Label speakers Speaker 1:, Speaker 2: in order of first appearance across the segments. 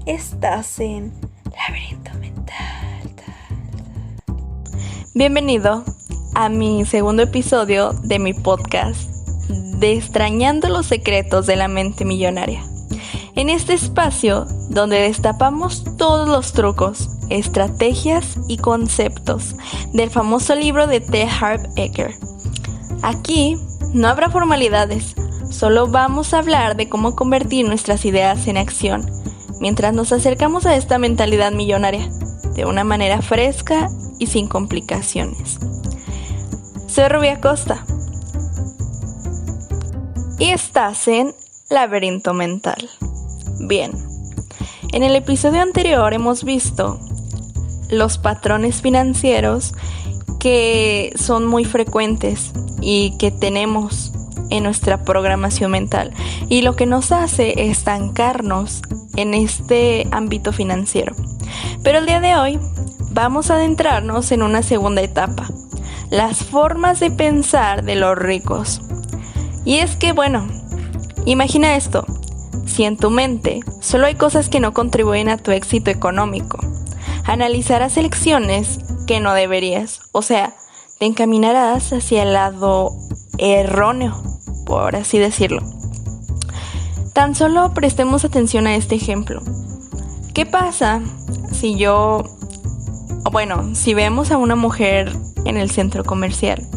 Speaker 1: Estás en Laberinto Mental. Bienvenido a mi segundo episodio de mi podcast, Destrañando los secretos de la mente millonaria. En este espacio donde destapamos todos los trucos, estrategias y conceptos del famoso libro de T. Harv Eker. Aquí no habrá formalidades, solo vamos a hablar de cómo convertir nuestras ideas en acción, mientras nos acercamos a esta mentalidad millonaria, de una manera fresca y sin complicaciones. Soy Rubí Acosta y estás en Laberinto Mental. Bien, en el episodio anterior hemos visto los patrones financieros que son muy frecuentes y que tenemos en nuestra programación mental, y lo que nos hace estancarnos en este ámbito financiero. Pero el día de hoy vamos a adentrarnos en una segunda etapa, las formas de pensar de los ricos. Y es que, imagina esto: si en tu mente solo hay cosas que no contribuyen a tu éxito económico, analizarás elecciones que no deberías, o sea, te encaminarás hacia el lado erróneo, por así decirlo. Tan solo prestemos atención a este ejemplo. ¿Qué pasa si si vemos a una mujer en el centro comercial?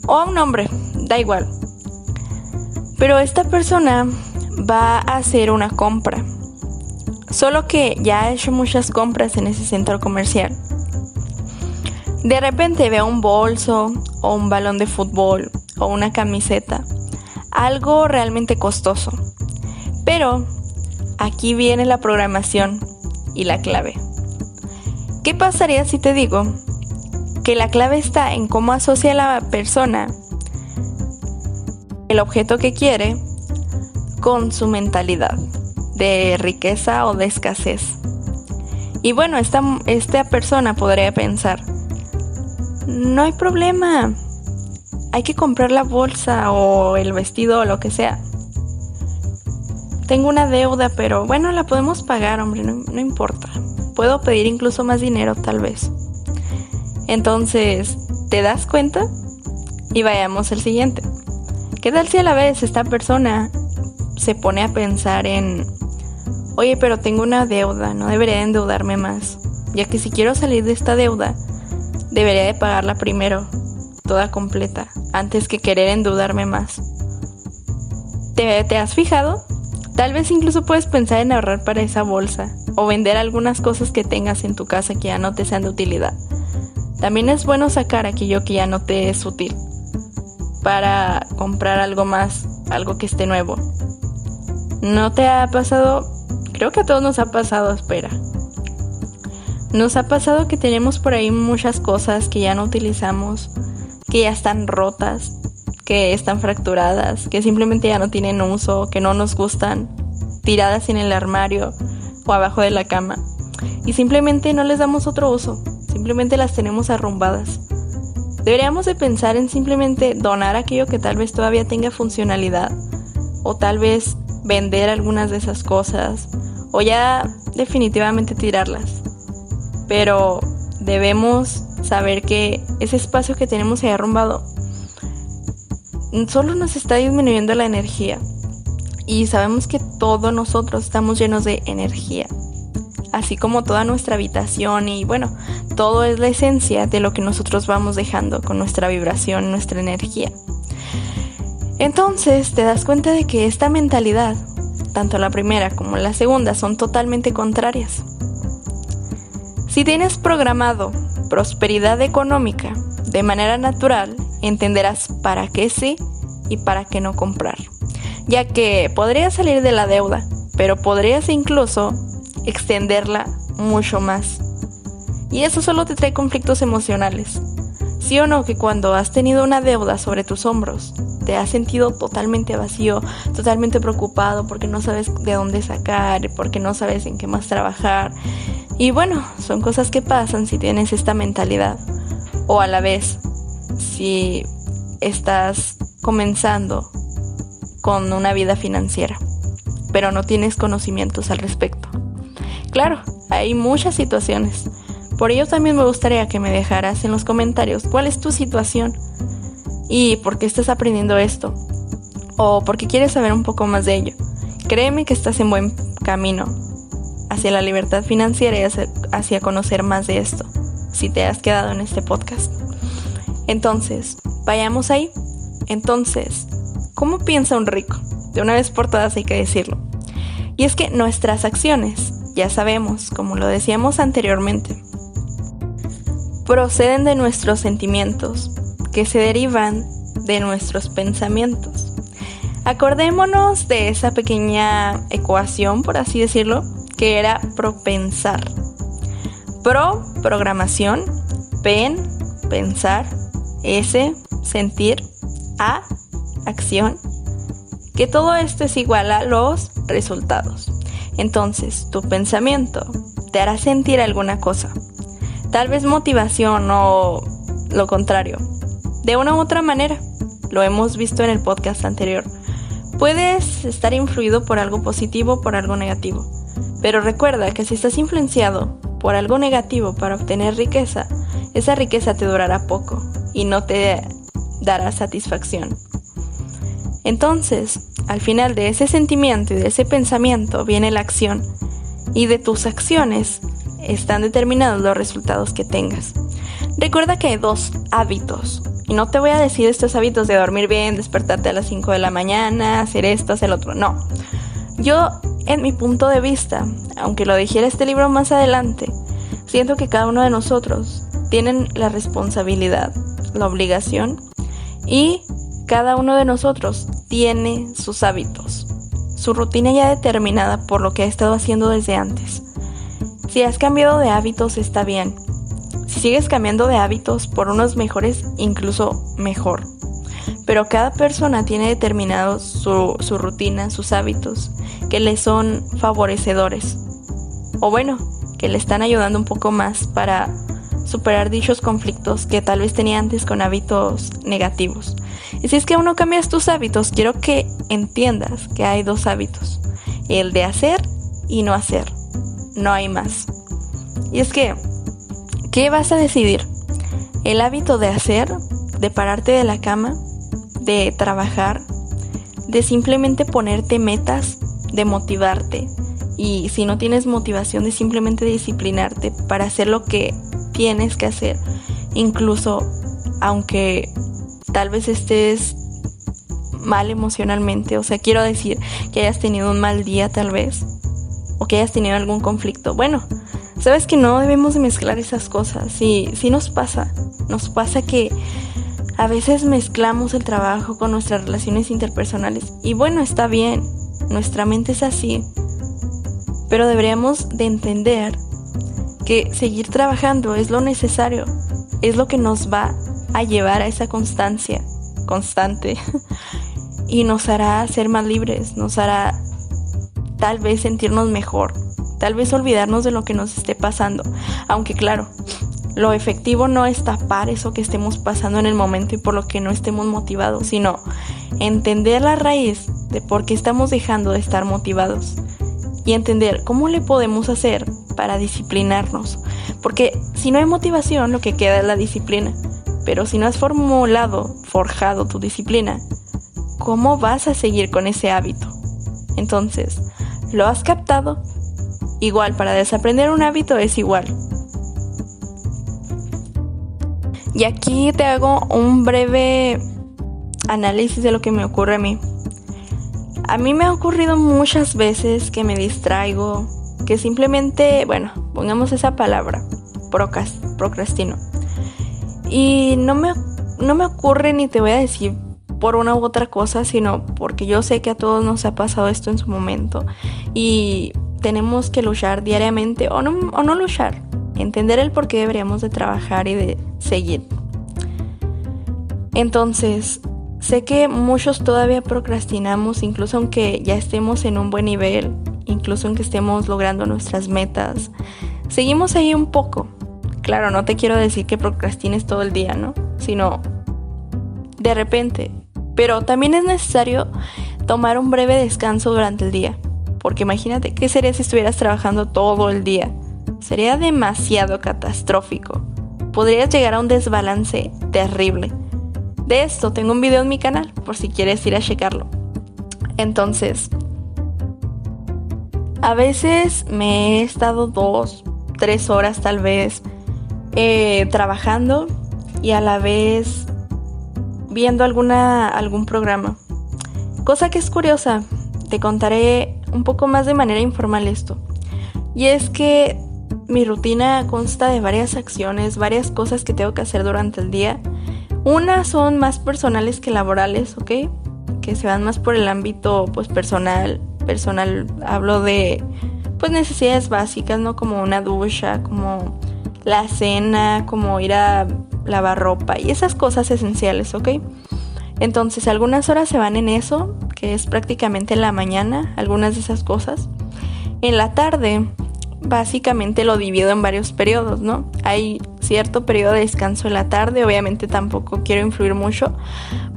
Speaker 1: O a un hombre, da igual. Pero esta persona va a hacer una compra, solo que ya ha hecho muchas compras en ese centro comercial. De repente ve un bolso o un balón de fútbol o una camiseta, algo realmente costoso. Pero aquí viene la programación y la clave. ¿Qué pasaría si te digo que la clave está en cómo asocia la persona el objeto que quiere con su mentalidad de riqueza o de escasez? Y esta persona podría pensar: no hay problema, hay que comprar la bolsa o el vestido o lo que sea. Tengo una deuda, pero la podemos pagar, hombre, no importa. Puedo pedir incluso más dinero, tal vez. Entonces, ¿te das cuenta? Y vayamos al siguiente. ¿Qué tal si a la vez esta persona se pone a pensar en: oye, pero tengo una deuda, no debería endeudarme más, ya que si quiero salir de esta deuda, debería de pagarla primero, toda completa, antes que querer endeudarme más? ¿Te has fijado? Tal vez incluso puedes pensar en ahorrar para esa bolsa o vender algunas cosas que tengas en tu casa que ya no te sean de utilidad. También es bueno sacar aquello que ya no te es útil para comprar algo más, algo que esté nuevo. ¿No te ha pasado? Creo que a todos nos ha pasado, espera. Nos ha pasado que tenemos por ahí muchas cosas que ya no utilizamos, que ya están rotas, que están fracturadas, que simplemente ya no tienen uso, que no nos gustan, tiradas en el armario o abajo de la cama, y simplemente no les damos otro uso, simplemente las tenemos arrumbadas. Deberíamos de pensar en simplemente donar aquello que tal vez todavía tenga funcionalidad, o tal vez vender algunas de esas cosas, o ya definitivamente tirarlas. Pero debemos saber que ese espacio que tenemos ahí arrumbado solo nos está disminuyendo la energía, y sabemos que todos nosotros estamos llenos de energía, así como toda nuestra habitación, y todo es la esencia de lo que nosotros vamos dejando con nuestra vibración, nuestra energía. Entonces te das cuenta de que esta mentalidad, tanto la primera como la segunda, son totalmente contrarias. Si tienes programado prosperidad económica de manera natural, entenderás para qué sí y para qué no comprar, ya que podrías salir de la deuda, pero podrías incluso extenderla mucho más. Y eso solo te trae conflictos emocionales. ¿Sí o no que cuando has tenido una deuda sobre tus hombros, te has sentido totalmente vacío, totalmente preocupado porque no sabes de dónde sacar, porque no sabes en qué más trabajar? Y son cosas que pasan si tienes esta mentalidad. O a la vez, si estás comenzando con una vida financiera, pero no tienes conocimientos al respecto. Claro, hay muchas situaciones. Por ello también me gustaría que me dejaras en los comentarios cuál es tu situación y por qué estás aprendiendo esto o por qué quieres saber un poco más de ello. Créeme que estás en buen camino hacia la libertad financiera y hacia conocer más de esto, si te has quedado en este podcast. Entonces, vayamos ahí. Entonces, ¿cómo piensa un rico? De una vez por todas hay que decirlo. Y es que nuestras acciones, ya sabemos, como lo decíamos anteriormente, proceden de nuestros sentimientos, que se derivan de nuestros pensamientos. Acordémonos de esa pequeña ecuación, por así decirlo, que era propensar. Pro, programación, pen, pensar, S, sentir, A, acción, que todo esto es igual a los resultados. Entonces, tu pensamiento te hará sentir alguna cosa, tal vez motivación o lo contrario, de una u otra manera. Lo hemos visto en el podcast anterior. Puedes estar influido por algo positivo o por algo negativo, pero recuerda que si estás influenciado por algo negativo para obtener riqueza, esa riqueza te durará poco y no te dará satisfacción. Entonces, al final de ese sentimiento y de ese pensamiento viene la acción, y de tus acciones están determinados los resultados que tengas. Recuerda que hay 2 hábitos, y no te voy a decir estos hábitos de dormir bien, despertarte a las 5 de la mañana, hacer esto, hacer lo otro, no. Yo, en mi punto de vista, aunque lo dijera este libro más adelante, siento que cada uno de nosotros tiene la responsabilidad, la obligación, y cada uno de nosotros tiene sus hábitos, su rutina ya determinada por lo que ha estado haciendo desde antes. Si has cambiado de hábitos está bien. Si sigues cambiando de hábitos por unos mejores, incluso mejor. Pero cada persona tiene determinados su rutina, sus hábitos, que le son favorecedores. O bueno, que le están ayudando un poco más para superar dichos conflictos que tal vez tenía antes con hábitos negativos. Y si es que aún no cambias tus hábitos, quiero que entiendas que hay 2 hábitos: el de hacer y no hacer. No hay más. Y es que, ¿qué vas a decidir? ¿El hábito de hacer, de pararte de la cama, de trabajar, de simplemente ponerte metas, de motivarte? Y si no tienes motivación, de simplemente disciplinarte para hacer lo que tienes que hacer, incluso aunque tal vez estés mal emocionalmente, o sea, quiero decir que hayas tenido un mal día tal vez, o que hayas tenido algún conflicto. Bueno, sabes que no debemos de mezclar esas cosas. Sí nos pasa que a veces mezclamos el trabajo con nuestras relaciones interpersonales, y bueno, está bien, nuestra mente es así, pero deberíamos de entender que seguir trabajando es lo necesario, es lo que nos va a llevar a esa constante y nos hará ser más libres, nos hará tal vez sentirnos mejor, tal vez olvidarnos de lo que nos esté pasando, aunque claro, lo efectivo no es tapar eso que estemos pasando en el momento y por lo que no estemos motivados, sino entender la raíz de por qué estamos dejando de estar motivados y entender cómo le podemos hacer para disciplinarnos, porque si no hay motivación, lo que queda es la disciplina. Pero si no has forjado tu disciplina, ¿cómo vas a seguir con ese hábito? Entonces, ¿lo has captado? Igual, para desaprender un hábito es igual. Y aquí te hago un breve análisis de lo que me ocurre a mí. A mí me ha ocurrido muchas veces que me distraigo, que simplemente, pongamos esa palabra, procrastino. Y no me ocurre ni te voy a decir por una u otra cosa, sino porque yo sé que a todos nos ha pasado esto en su momento y tenemos que luchar diariamente o no luchar, entender el por qué deberíamos de trabajar y de seguir. Entonces, sé que muchos todavía procrastinamos, incluso aunque ya estemos en un buen nivel, incluso aunque estemos logrando nuestras metas, seguimos ahí un poco. Claro, no te quiero decir que procrastines todo el día, ¿no? Sino de repente. Pero también es necesario tomar un breve descanso durante el día. Porque imagínate, ¿qué sería si estuvieras trabajando todo el día? Sería demasiado catastrófico. Podrías llegar a un desbalance terrible. De esto tengo un video en mi canal, por si quieres ir a checarlo. Entonces, a veces me he estado 2-3 horas tal vez trabajando y a la vez viendo algún programa. Cosa que es curiosa, te contaré un poco más de manera informal esto. Y es que mi rutina consta de varias acciones, varias cosas que tengo que hacer durante el día. Unas son más personales que laborales, ¿ok? Que se van más por el ámbito pues personal. Hablo de pues necesidades básicas, ¿no? Como una ducha, como la cena, como ir a lavar ropa y esas cosas esenciales, ¿ok? Entonces algunas horas se van en eso, que es prácticamente en la mañana, algunas de esas cosas. En la tarde, básicamente lo divido en varios periodos, ¿no? Hay cierto periodo de descanso en la tarde, obviamente tampoco quiero influir mucho,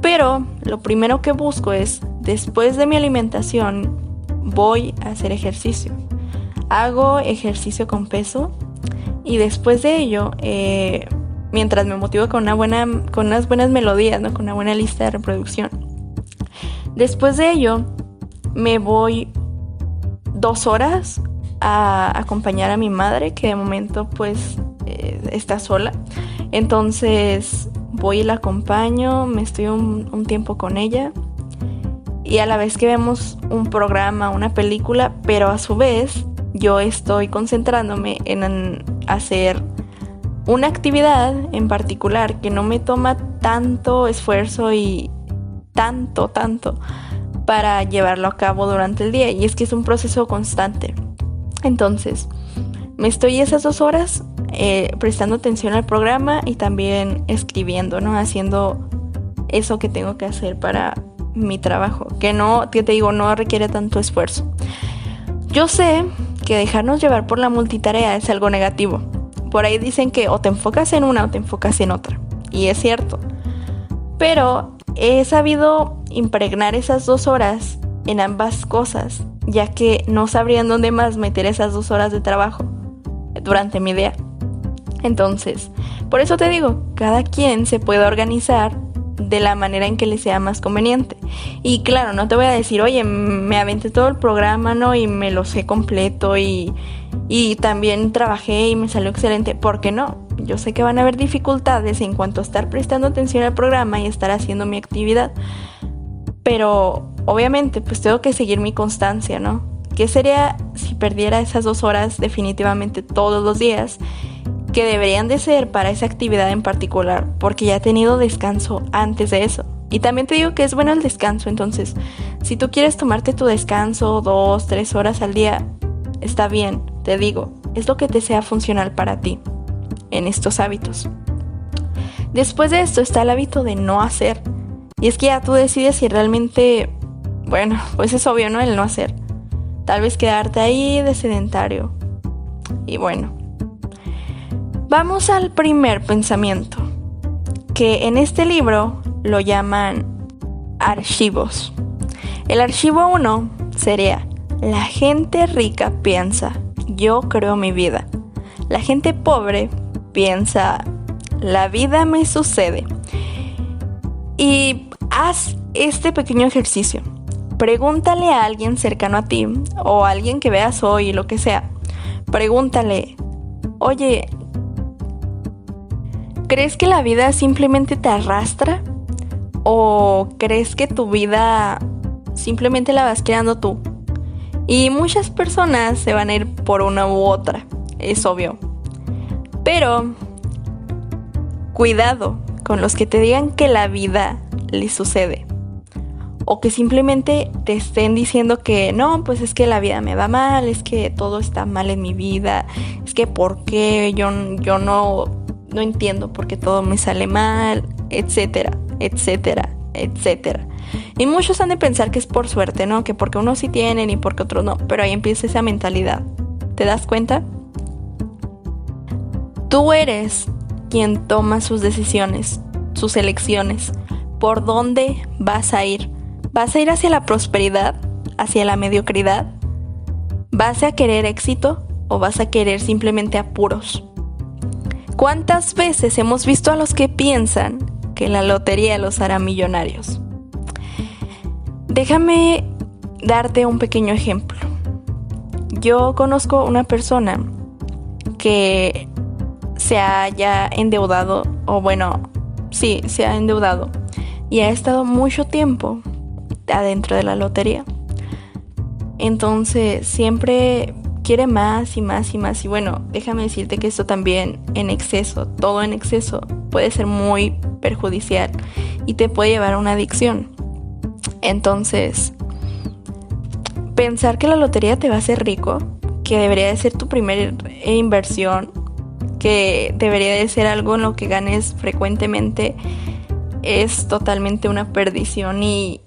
Speaker 1: pero lo primero que busco es, después de mi alimentación, voy a hacer ejercicio. Hago ejercicio con peso y después de ello, mientras me motivo con unas buenas melodías, ¿no? Con una buena lista de reproducción. Después de ello, me voy 2 horas a acompañar a mi madre, que de momento pues está sola. Entonces voy y la acompaño, me estoy un tiempo con ella y a la vez que vemos un programa, una película, pero a su vez yo estoy concentrándome en hacer una actividad en particular que no me toma tanto esfuerzo y tanto para llevarlo a cabo durante el día, y es que es un proceso constante. Entonces, me estoy esas 2 horas prestando atención al programa y también escribiendo, ¿no? Haciendo eso que tengo que hacer para mi trabajo, que te digo, no requiere tanto esfuerzo. Yo sé que dejarnos llevar por la multitarea es algo negativo. Por ahí dicen que o te enfocas en una o te enfocas en otra. Y es cierto. Pero he sabido impregnar esas 2 horas en ambas cosas, ya que no sabría en dónde más meter esas 2 horas de trabajo durante mi día. Entonces, por eso te digo, cada quien se puede organizar de la manera en que le sea más conveniente. Y claro, no te voy a decir, oye, me aventé todo el programa, ¿no? Y me lo sé completo y también trabajé y me salió excelente. ¿Por qué no? Yo sé que van a haber dificultades en cuanto a estar prestando atención al programa y estar haciendo mi actividad. Pero obviamente pues tengo que seguir mi constancia, ¿no? ¿Qué sería si perdiera esas 2 horas definitivamente todos los días? Que deberían de ser para esa actividad en particular, porque ya he tenido descanso antes de eso. Y también te digo que es bueno el descanso, entonces si tú quieres tomarte tu descanso 2-3 horas al día, está bien, te digo, es lo que te sea funcional para ti en estos hábitos. Después de esto está el hábito de no hacer, y es que ya tú decides si realmente, bueno, pues es obvio, ¿no? El no hacer, tal vez quedarte ahí de sedentario. Y bueno, vamos al primer pensamiento, que en este libro lo llaman archivos. El archivo 1 sería: la gente rica piensa, yo creo mi vida. La gente pobre piensa, la vida me sucede. Y haz este pequeño ejercicio. Pregúntale a alguien cercano a ti o a alguien que veas hoy, lo que sea. Pregúntale, oye, ¿crees que la vida simplemente te arrastra? ¿O crees que tu vida simplemente la vas creando tú? Y muchas personas se van a ir por una u otra, es obvio. Pero cuidado con los que te digan que la vida les sucede. O que simplemente te estén diciendo que no, pues es que la vida me va mal, es que todo está mal en mi vida, es que por qué yo no entiendo por qué todo me sale mal, etcétera, etcétera, etcétera. Y muchos han de pensar que es por suerte, ¿no? Que porque unos sí tienen y porque otros no. Pero ahí empieza esa mentalidad. ¿Te das cuenta? Tú eres quien toma sus decisiones, sus elecciones. ¿Por dónde vas a ir? ¿Vas a ir hacia la prosperidad? ¿Hacia la mediocridad? ¿Vas a querer éxito o vas a querer simplemente apuros? ¿Cuántas veces hemos visto a los que piensan que la lotería los hará millonarios? Déjame darte un pequeño ejemplo. Yo conozco una persona que se haya endeudado, se ha endeudado y ha estado mucho tiempo adentro de la lotería. Entonces siempre quiere más y más y más. Y bueno, déjame decirte que esto también en exceso, todo en exceso, puede ser muy perjudicial y te puede llevar a una adicción. Entonces, pensar que la lotería te va a hacer rico, que debería de ser tu primera inversión, que debería de ser algo en lo que ganes frecuentemente, es totalmente una perdición y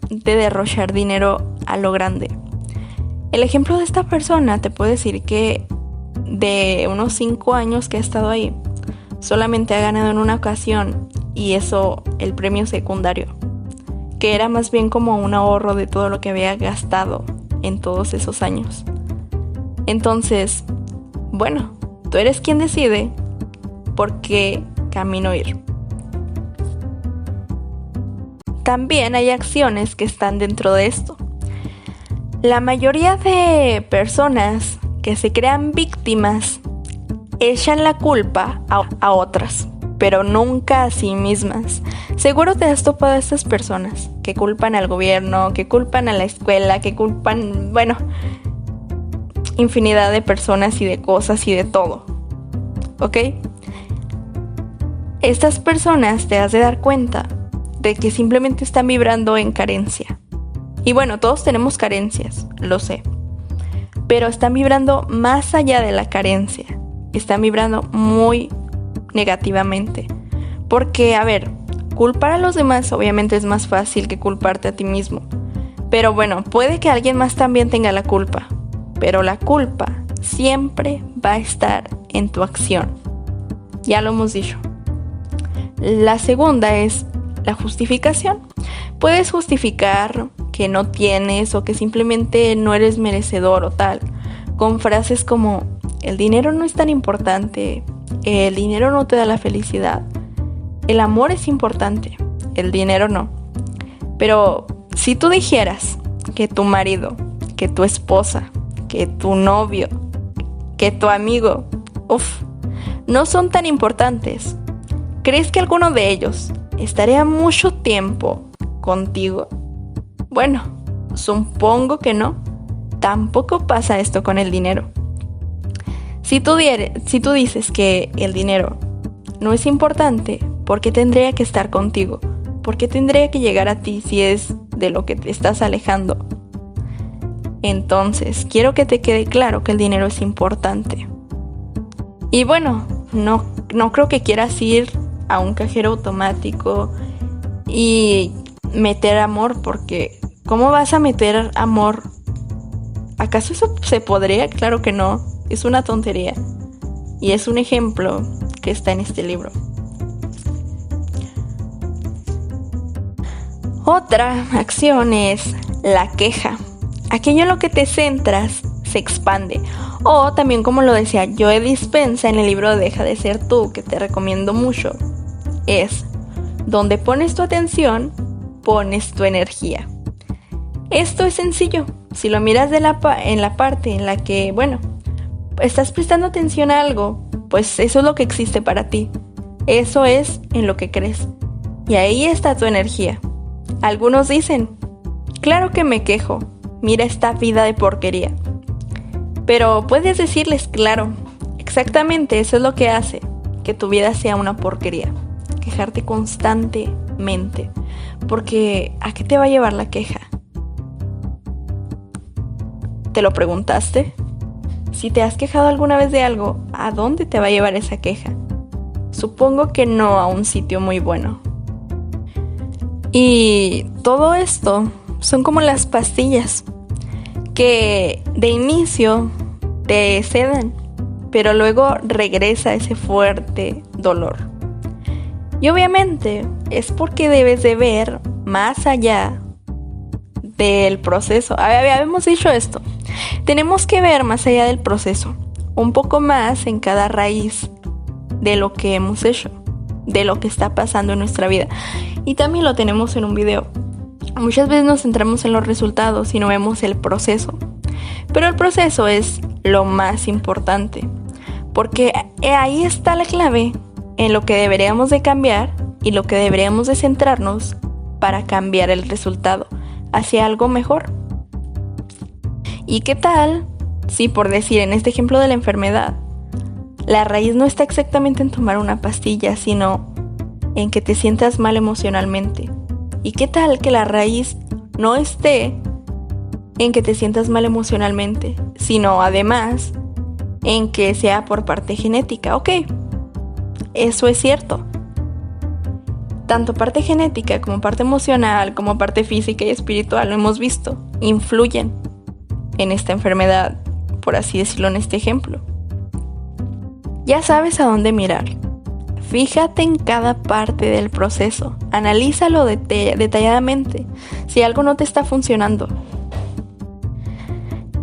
Speaker 1: de derrochar dinero a lo grande. El ejemplo de esta persona te puedo decir que de unos 5 años que ha estado ahí, solamente ha ganado en una ocasión, y eso el premio secundario, que era más bien como un ahorro de todo lo que había gastado en todos esos años. Entonces, bueno, tú eres quien decide por qué camino ir. También hay acciones que están dentro de esto. La mayoría de personas que se crean víctimas echan la culpa a otras, pero nunca a sí mismas. Seguro te has topado a estas personas que culpan al gobierno, que culpan a la escuela, que culpan, infinidad de personas y de cosas y de todo. ¿Ok? Estas personas te has de dar cuenta de que simplemente están vibrando en carencia. Y bueno, todos tenemos carencias, lo sé. Pero están vibrando más allá de la carencia. Están vibrando muy negativamente. Porque, culpar a los demás obviamente es más fácil que culparte a ti mismo. Pero bueno, puede que alguien más también tenga la culpa. Pero la culpa siempre va a estar en tu acción. Ya lo hemos dicho. La segunda es la justificación. Puedes justificar que no tienes o que simplemente no eres merecedor o tal, con frases como: el dinero no es tan importante, el dinero no te da la felicidad, el amor es importante, el dinero no. Pero si tú dijeras que tu marido, que tu esposa, que tu novio, que tu amigo, no son tan importantes, ¿crees que alguno de ellos estaría mucho tiempo contigo? Bueno, supongo que no. Tampoco pasa esto con el dinero. Si tú dices que el dinero no es importante, ¿por qué tendría que estar contigo? ¿Por qué tendría que llegar a ti si es de lo que te estás alejando? Entonces, quiero que te quede claro que el dinero es importante. Y bueno, no creo que quieras ir a un cajero automático y meter amor, porque ¿cómo vas a meter amor? ¿Acaso eso se podría? Claro que no, es una tontería. Y es un ejemplo que está en este libro. Otra acción es la queja. Aquello en lo que te centras se expande. O también, como lo decía Joe Dispenza en el libro Deja de ser tú, que te recomiendo mucho, es: donde pones tu atención, pones tu energía. Esto es sencillo. Si lo miras en la parte en la que, estás prestando atención a algo, pues eso es lo que existe para ti. Eso es en lo que crees. Y ahí está tu energía. Algunos dicen: claro que me quejo, mira esta vida de porquería. Pero puedes decirles: claro, exactamente eso es lo que hace que tu vida sea una porquería. Quejarte constantemente. Porque ¿a qué te va a llevar la queja? ¿Te lo preguntaste? Si te has quejado alguna vez de algo, ¿a dónde te va a llevar esa queja? Supongo que no a un sitio muy bueno. Y todo esto son como las pastillas que de inicio te sedan, pero luego regresa ese fuerte dolor. Y obviamente es porque debes de ver más allá del proceso. Habíamos dicho esto. Tenemos que ver más allá del proceso, un poco más en cada raíz de lo que hemos hecho, de lo que está pasando en nuestra vida. Y también lo tenemos en un video. Muchas veces nos centramos en los resultados y no vemos el proceso. Pero el proceso es lo más importante, porque ahí está la clave en lo que deberíamos de cambiar y lo que deberíamos de centrarnos para cambiar el resultado hacia algo mejor. ¿Y qué tal si, por decir, en este ejemplo de la enfermedad, la raíz no está exactamente en tomar una pastilla, sino en que te sientas mal emocionalmente? ¿Y qué tal que la raíz no esté en que te sientas mal emocionalmente, sino además en que sea por parte genética? Ok, eso es cierto. Tanto parte genética como parte emocional, como parte física y espiritual, lo hemos visto, influyen en esta enfermedad, por así decirlo en este ejemplo. Ya sabes a dónde mirar. Fíjate en cada parte del proceso, analízalo detalladamente si algo no te está funcionando.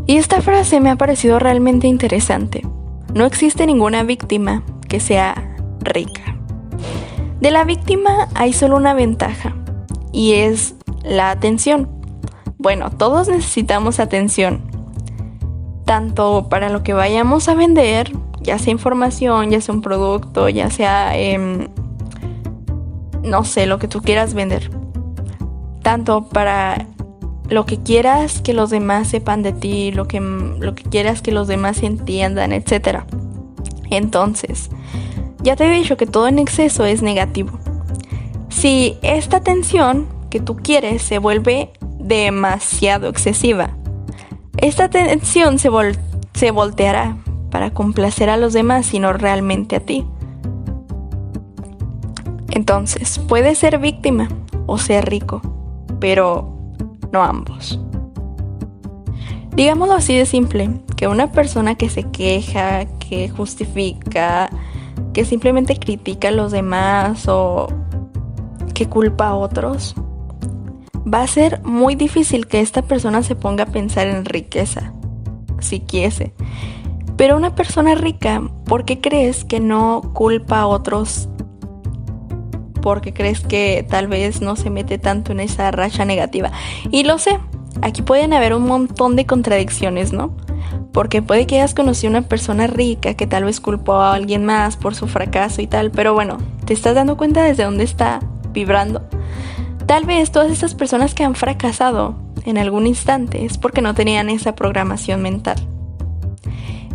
Speaker 1: Y esta frase me ha parecido realmente interesante. No existe ninguna víctima que sea rica. De la víctima hay solo una ventaja, y es la atención. Bueno, todos necesitamos atención, tanto para lo que vayamos a vender, ya sea información, ya sea un producto, ya sea, no sé, lo que tú quieras vender. Tanto para lo que quieras que los demás sepan de ti, lo que quieras que los demás entiendan, etc. Entonces, ya te he dicho que todo en exceso es negativo. Si esta atención que tú quieres se vuelve demasiado excesiva, esta atención se volteará para complacer a los demás y no realmente a ti. Entonces, puedes ser víctima o ser rico, pero no ambos. Digámoslo así de simple, que una persona que se queja, que justifica, que simplemente critica a los demás o que culpa a otros, va a ser muy difícil que esta persona se ponga a pensar en riqueza, si quisiese. Pero una persona rica, ¿por qué crees que no culpa a otros? ¿Por qué crees que tal vez no se mete tanto en esa racha negativa? Y lo sé, aquí pueden haber un montón de contradicciones, ¿no? Porque puede que hayas conocido a una persona rica que tal vez culpó a alguien más por su fracaso y tal, pero bueno, ¿te estás dando cuenta desde dónde está vibrando? Tal vez todas estas personas que han fracasado en algún instante es porque no tenían esa programación mental.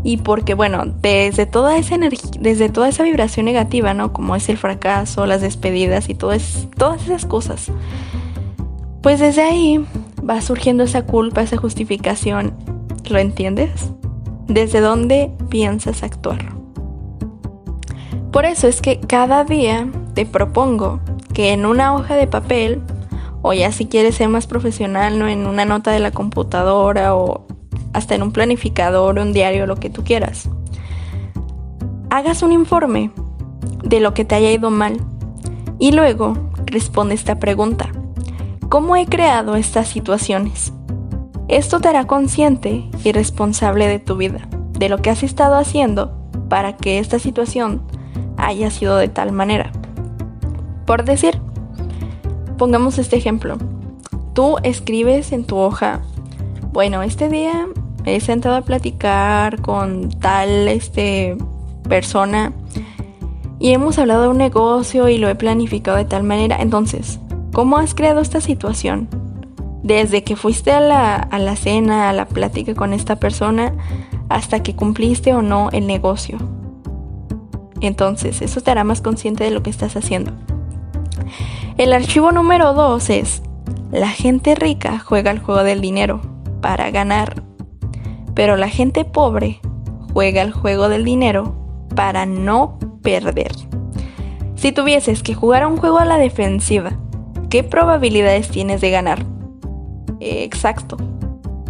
Speaker 1: Y porque, bueno, desde toda esa energía, desde toda esa vibración negativa, ¿no? Como es el fracaso, las despedidas y todas esas cosas, pues desde ahí va surgiendo esa culpa, esa justificación. ¿Lo entiendes? ¿Desde dónde piensas actuar? Por eso es que cada día te propongo que en una hoja de papel, o ya si quieres ser más profesional, ¿no? En una nota de la computadora o hasta en un planificador, un diario, lo que tú quieras, hagas un informe de lo que te haya ido mal y luego responde esta pregunta: ¿cómo he creado estas situaciones? Esto te hará consciente y responsable de tu vida, de lo que has estado haciendo para que esta situación haya sido de tal manera. Por decir, pongamos este ejemplo. Tú escribes en tu hoja: bueno, este día me he sentado a platicar con tal persona y hemos hablado de un negocio y lo he planificado de tal manera. Entonces, ¿cómo has creado esta situación? Desde que fuiste a la cena, a la plática con esta persona, hasta que cumpliste o no el negocio. Entonces, eso te hará más consciente de lo que estás haciendo. El archivo número 2 es: la gente rica juega el juego del dinero para ganar, pero la gente pobre juega el juego del dinero para no perder. Si tuvieses que jugar un juego a la defensiva, ¿qué probabilidades tienes de ganar? Exacto.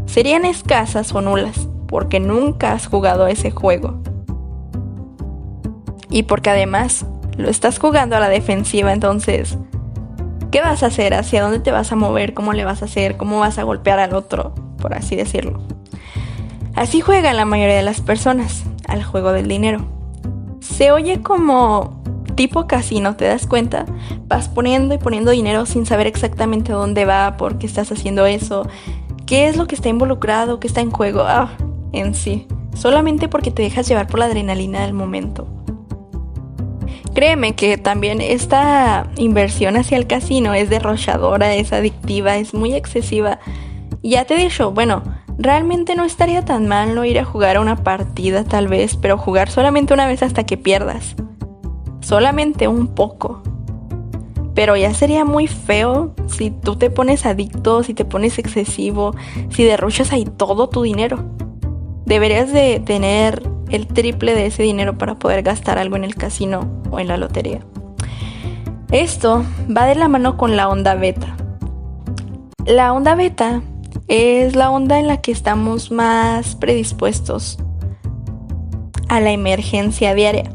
Speaker 1: Serían escasas o nulas, porque nunca has jugado ese juego. Y porque además lo estás jugando a la defensiva, entonces, ¿Qué vas a hacer? ¿Hacia dónde te vas a mover? ¿Cómo le vas a hacer? ¿Cómo vas a golpear al otro? Por así decirlo. Así juegan la mayoría de las personas al juego del dinero. Se oye como tipo casino, ¿te das cuenta? Vas poniendo y poniendo dinero sin saber exactamente dónde va, por qué estás haciendo eso, qué es lo que está involucrado, qué está en juego, en sí. Solamente porque te dejas llevar por la adrenalina del momento. Créeme que también esta inversión hacia el casino es derrochadora, es adictiva, es muy excesiva. Y ya te he dicho, bueno, realmente no estaría tan mal no ir a jugar a una partida tal vez, pero jugar solamente una vez hasta que pierdas. Solamente un poco. Pero ya sería muy feo si tú te pones adicto, si te pones excesivo, si derrochas ahí todo tu dinero. Deberías de tener el triple de ese dinero para poder gastar algo en el casino o en la lotería. Esto va de la mano con la onda beta. La onda beta es la onda en la que estamos más predispuestos a la emergencia diaria.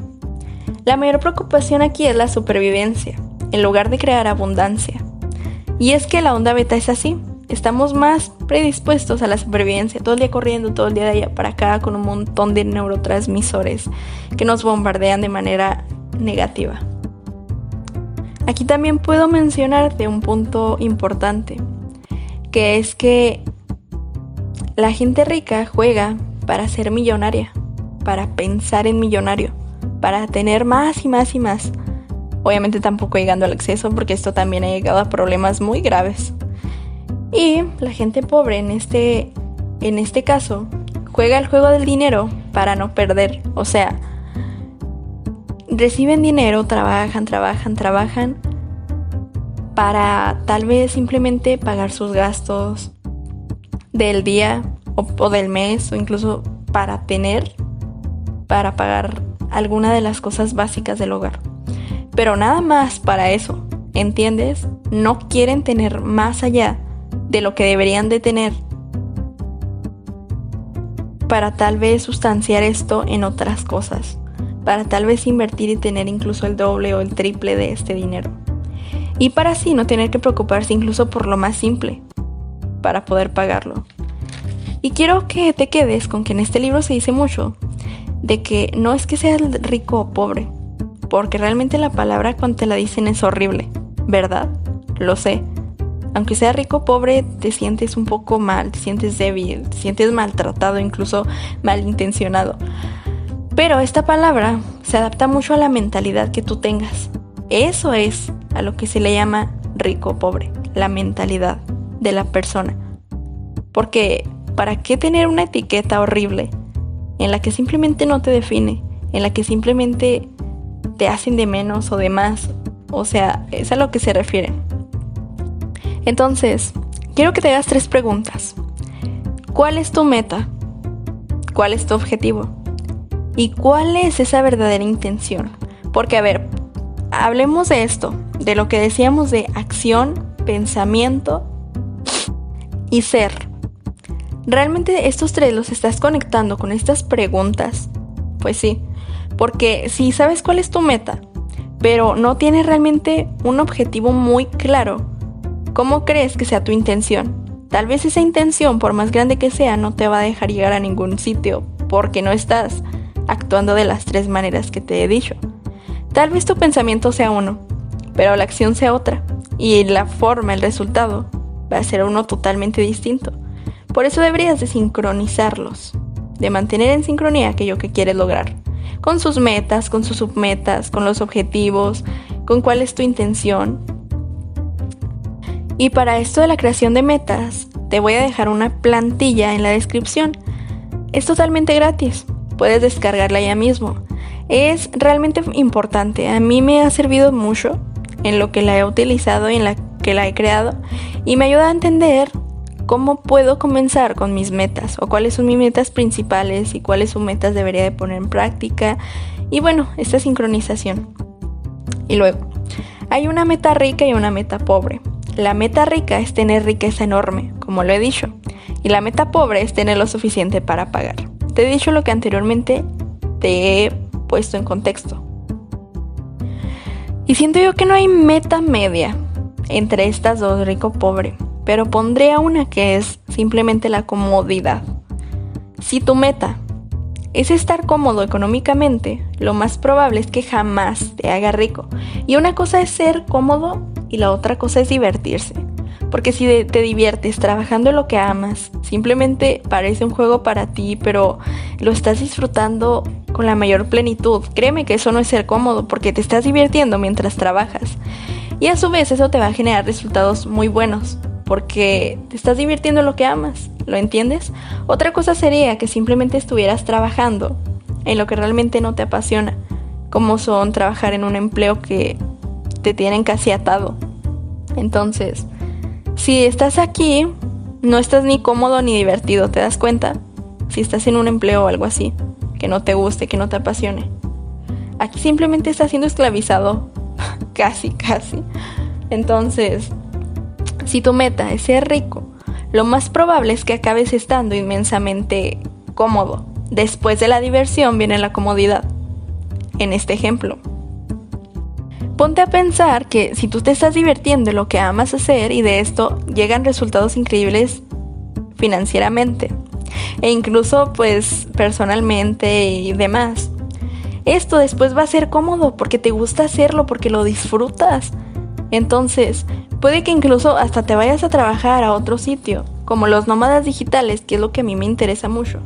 Speaker 1: La mayor preocupación aquí es la supervivencia, en lugar de crear abundancia. Y es que la onda beta es así. Estamos más predispuestos a la supervivencia, todo el día corriendo, todo el día de allá para acá, con un montón de neurotransmisores que nos bombardean de manera negativa. Aquí también puedo mencionarte un punto importante, que es que la gente rica juega para ser millonaria, para pensar en millonario, para tener más y más y más. Obviamente tampoco llegando al exceso, porque esto también ha llegado a problemas muy graves. Y la gente pobre en este caso juega el juego del dinero para no perder. O sea, reciben dinero, trabajan para tal vez simplemente pagar sus gastos del día o del mes, o incluso para pagar alguna de las cosas básicas del hogar. Pero nada más para eso, ¿entiendes? No quieren tener más allá de lo que deberían de tener para tal vez sustanciar esto en otras cosas, para tal vez invertir y tener incluso el doble o el triple de este dinero. Y para así no tener que preocuparse incluso por lo más simple, para poder pagarlo. Y quiero que te quedes con que en este libro se dice mucho de que no es que seas rico o pobre, porque realmente la palabra cuando te la dicen es horrible, ¿verdad? Lo sé. Aunque sea rico o pobre, te sientes un poco mal, te sientes débil, te sientes maltratado, incluso malintencionado. Pero esta palabra se adapta mucho a la mentalidad que tú tengas. Eso es a lo que se le llama rico o pobre, la mentalidad de la persona. Porque, ¿para qué tener una etiqueta horrible en la que simplemente no te define, en la que simplemente te hacen de menos o de más? O sea, es a lo que se refiere. Entonces, quiero que te hagas 3 preguntas. ¿Cuál es tu meta? ¿Cuál es tu objetivo? ¿Y cuál es esa verdadera intención? Porque, a ver, hablemos de esto, de lo que decíamos de acción, pensamiento y ser. ¿Realmente estos 3 los estás conectando con estas preguntas? Pues sí, porque si sabes cuál es tu meta, pero no tienes realmente un objetivo muy claro, ¿cómo crees que sea tu intención? Tal vez esa intención, por más grande que sea, no te va a dejar llegar a ningún sitio, porque no estás actuando de las 3 maneras que te he dicho. Tal vez tu pensamiento sea uno, pero la acción sea otra, y la forma, el resultado, va a ser uno totalmente distinto. Por eso deberías de sincronizarlos, de mantener en sincronía aquello que quieres lograr, con sus metas, con sus submetas, con los objetivos, con cuál es tu intención. Y para esto de la creación de metas, te voy a dejar una plantilla en la descripción. Es totalmente gratis, puedes descargarla ya mismo. Es realmente importante, a mí me ha servido mucho en lo que la he utilizado y en la que la he creado, y me ayuda a entender cómo puedo comenzar con mis metas, o cuáles son mis metas principales y cuáles son metas debería de poner en práctica. Y bueno, esta sincronización. Y luego, hay una meta rica y una meta pobre. La meta rica es tener riqueza enorme, como lo he dicho, y la meta pobre es tener lo suficiente para pagar. Te he dicho lo que anteriormente te he puesto en contexto. Y siento yo que no hay meta media entre estas dos, rico o pobre, pero pondría una que es simplemente la comodidad. Si tu meta es estar cómodo económicamente, lo más probable es que jamás te haga rico. Y una cosa es ser cómodo y la otra cosa es divertirse. Porque si te diviertes trabajando en lo que amas, simplemente parece un juego para ti, pero lo estás disfrutando con la mayor plenitud. Créeme que eso no es ser cómodo, porque te estás divirtiendo mientras trabajas. Y a su vez eso te va a generar resultados muy buenos, porque te estás divirtiendo en lo que amas, ¿lo entiendes? Otra cosa sería que simplemente estuvieras trabajando en lo que realmente no te apasiona, como son trabajar en un empleo que te tienen casi atado. Entonces, si estás aquí, no estás ni cómodo ni divertido, ¿te das cuenta? Si estás en un empleo o algo así, que no te guste, que no te apasione. Aquí simplemente estás siendo esclavizado, casi. Entonces, si tu meta es ser rico, lo más probable es que acabes estando inmensamente cómodo. Después de la diversión viene la comodidad. En este ejemplo, ponte a pensar que si tú te estás divirtiendo en lo que amas hacer y de esto llegan resultados increíbles financieramente e incluso pues personalmente y demás, esto después va a ser cómodo porque te gusta hacerlo, porque lo disfrutas. Entonces, puede que incluso hasta te vayas a trabajar a otro sitio, como los nómadas digitales, que es lo que a mí me interesa mucho.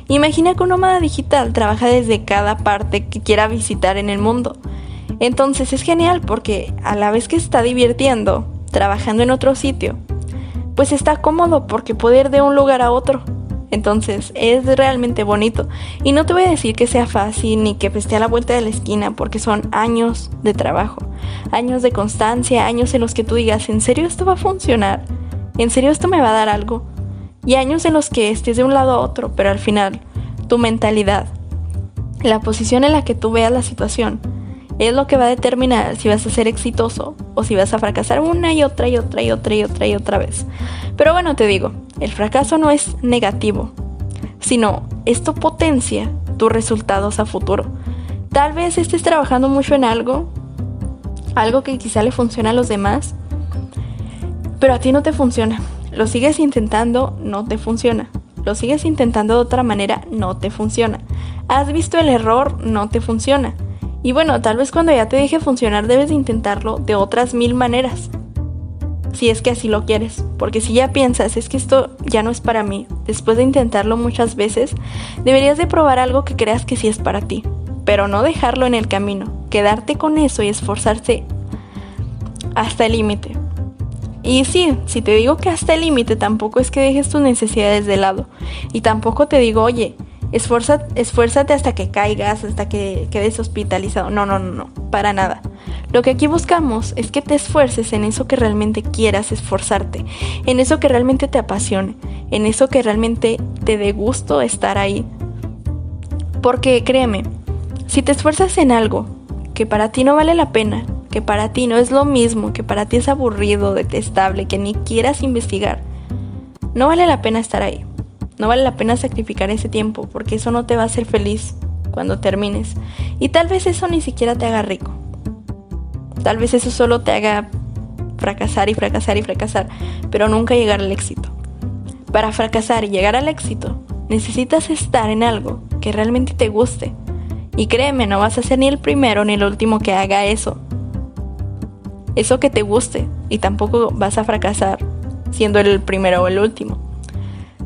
Speaker 1: Imagina que un nómada digital trabaja desde cada parte que quiera visitar en el mundo. Entonces es genial porque a la vez que se está divirtiendo, trabajando en otro sitio, pues está cómodo porque puede ir de un lugar a otro. Entonces es realmente bonito. Y no te voy a decir que sea fácil ni que esté a la vuelta de la esquina, porque son años de trabajo, años de constancia, años en los que tú digas, ¿en serio esto va a funcionar? ¿En serio esto me va a dar algo? Y años en los que estés de un lado a otro, pero al final tu mentalidad, la posición en la que tú veas la situación, es lo que va a determinar si vas a ser exitoso o si vas a fracasar una y otra vez. Pero bueno, te digo, el fracaso no es negativo, sino esto potencia tus resultados a futuro. Tal vez estés trabajando mucho en algo que quizá le funciona a los demás, pero a ti no te funciona. Lo sigues intentando, no te funciona. Lo sigues intentando de otra manera, no te funciona. Has visto el error, no te funciona. Y bueno, tal vez cuando ya te deje funcionar debes de intentarlo de otras 1000 maneras. Si es que así lo quieres. Porque si ya piensas, es que esto ya no es para mí, después de intentarlo muchas veces, deberías de probar algo que creas que sí es para ti. Pero no dejarlo en el camino. Quedarte con eso y esforzarse hasta el límite. Y sí, si te digo que hasta el límite, tampoco es que dejes tus necesidades de lado. Y tampoco te digo, oye, esfuérzate hasta que caigas, hasta que quedes hospitalizado. No, para nada. Lo que aquí buscamos es que te esfuerces en eso que realmente quieras esforzarte, en eso que realmente te apasione, en eso que realmente te dé gusto estar ahí. Porque créeme, si te esfuerzas en algo que para ti no vale la pena, que para ti no es lo mismo, que para ti es aburrido, detestable, que ni quieras investigar, no vale la pena estar ahí. No vale la pena sacrificar ese tiempo, porque eso no te va a hacer feliz cuando termines. Y tal vez eso ni siquiera te haga rico. Tal vez eso solo te haga fracasar, pero nunca llegar al éxito. Para fracasar y llegar al éxito, necesitas estar en algo que realmente te guste. Y créeme, no vas a ser ni el primero ni el último que haga eso. Eso que te guste, y tampoco vas a fracasar siendo el primero o el último.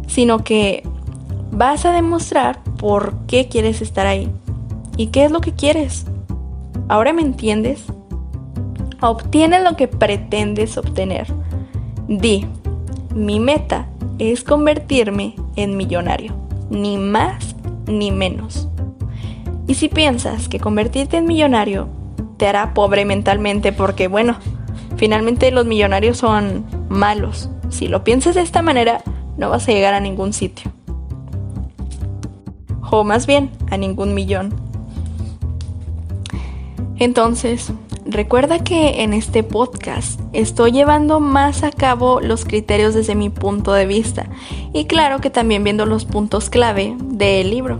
Speaker 1: Sino que vas a demostrar por qué quieres estar ahí y qué es lo que quieres. ¿Ahora me entiendes? Obtienes lo que pretendes obtener. Di, mi meta es convertirme en millonario, ni más ni menos. Y si piensas que convertirte en millonario te hará pobre mentalmente, porque bueno, finalmente los millonarios son malos. Si lo piensas de esta manera, no vas a llegar a ningún sitio. O más bien, a ningún millón. Entonces, recuerda que en este podcast estoy llevando más a cabo los criterios desde mi punto de vista. Y claro que también viendo los puntos clave del libro.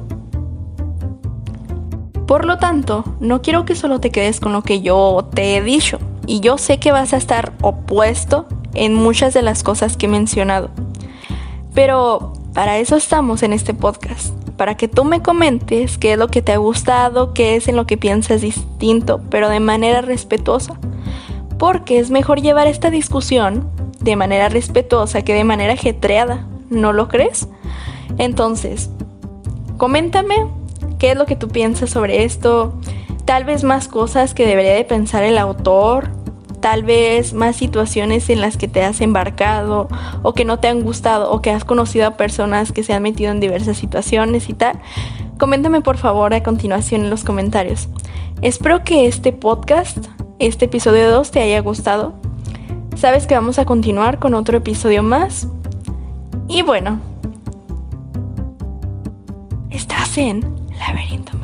Speaker 1: Por lo tanto, no quiero que solo te quedes con lo que yo te he dicho. Y yo sé que vas a estar opuesto en muchas de las cosas que he mencionado. Pero para eso estamos en este podcast, para que tú me comentes qué es lo que te ha gustado, qué es en lo que piensas distinto, pero de manera respetuosa. Porque es mejor llevar esta discusión de manera respetuosa que de manera ajetreada, ¿no lo crees? Entonces, coméntame qué es lo que tú piensas sobre esto, tal vez más cosas que debería de pensar el autor, tal vez más situaciones en las que te has embarcado o que no te han gustado o que has conocido a personas que se han metido en diversas situaciones y tal. Coméntame por favor a continuación en los comentarios. Espero que este podcast, este episodio 2 te haya gustado. Sabes que vamos a continuar con otro episodio más. Y bueno, estás en Laberinto